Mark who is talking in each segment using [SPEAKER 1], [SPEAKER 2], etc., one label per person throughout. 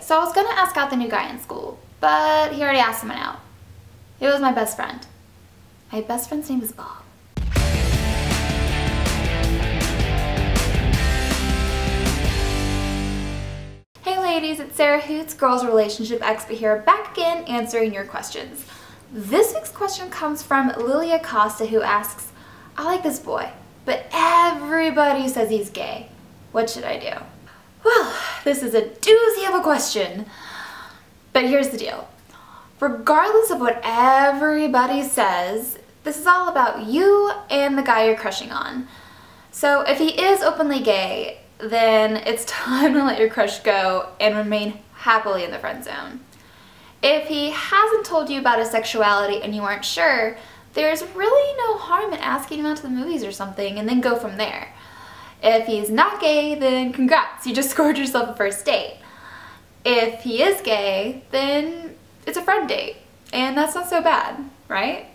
[SPEAKER 1] so I was gonna ask out the new guy in school, but he already asked someone out. It was my best friend. My best friend's name is Bob. Hey ladies, it's Sarah Hoots, Girls Relationship Expert here, back again answering your questions. This week's question comes from Lily Acosta, who asks, I like this boy, but everybody says he's gay. What should I do? Well, this is a doozy of a question. But here's the deal. Regardless of what everybody says, this is all about you and the guy you're crushing on. So if he is openly gay, then it's time to let your crush go and remain happily in the friend zone. If he hasn't told you about his sexuality and you aren't sure, there's really no harm in asking him out to the movies or something and then go from there. If he's not gay, then congrats, you just scored yourself a first date. If he is gay, then it's a friend date, and that's not so bad, right?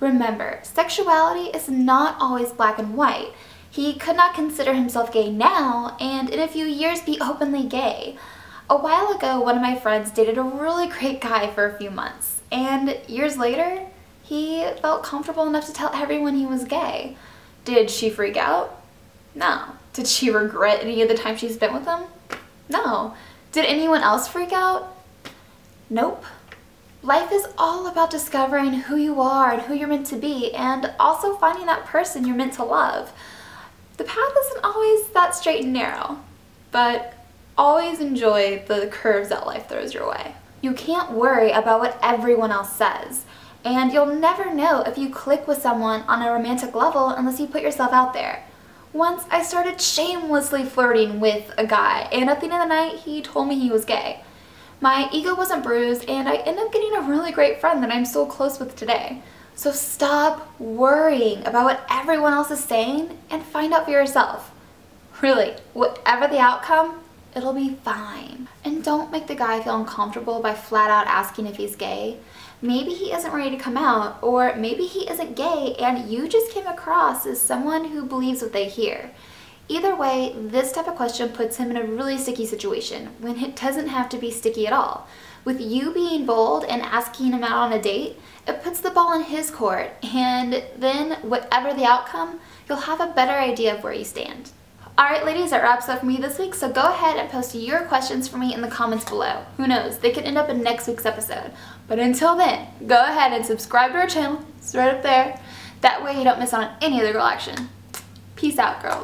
[SPEAKER 1] Remember, sexuality is not always black and white. He could not consider himself gay now, and in a few years be openly gay. A while ago, one of my friends dated a really great guy for a few months, and years later, he felt comfortable enough to tell everyone he was gay. Did she freak out? No. Did she regret any of the time she spent with him? No. Did anyone else freak out? Nope. Life is all about discovering who you are and who you're meant to be, and also finding that person you're meant to love. The path isn't always that straight and narrow, but always enjoy the curves that life throws your way. You can't worry about what everyone else says, and you'll never know if you click with someone on a romantic level unless you put yourself out there. Once I started shamelessly flirting with a guy, and at the end of the night he told me he was gay. My ego wasn't bruised, and I ended up getting a really great friend that I'm so close with today. So stop worrying about what everyone else is saying and find out for yourself. Really, whatever the outcome, it'll be fine. And don't make the guy feel uncomfortable by flat out asking if he's gay. Maybe he isn't ready to come out, or maybe he isn't gay and you just came across as someone who believes what they hear. Either way, this type of question puts him in a really sticky situation when it doesn't have to be sticky at all. With you being bold and asking him out on a date, it puts the ball in his court, and then whatever the outcome, you'll have a better idea of where you stand. Alright ladies, that wraps up for me this week, so go ahead and post your questions for me in the comments below. Who knows, they could end up in next week's episode. But until then, go ahead and subscribe to our channel. It's right up there. That way you don't miss out on any other girl action. Peace out, girls.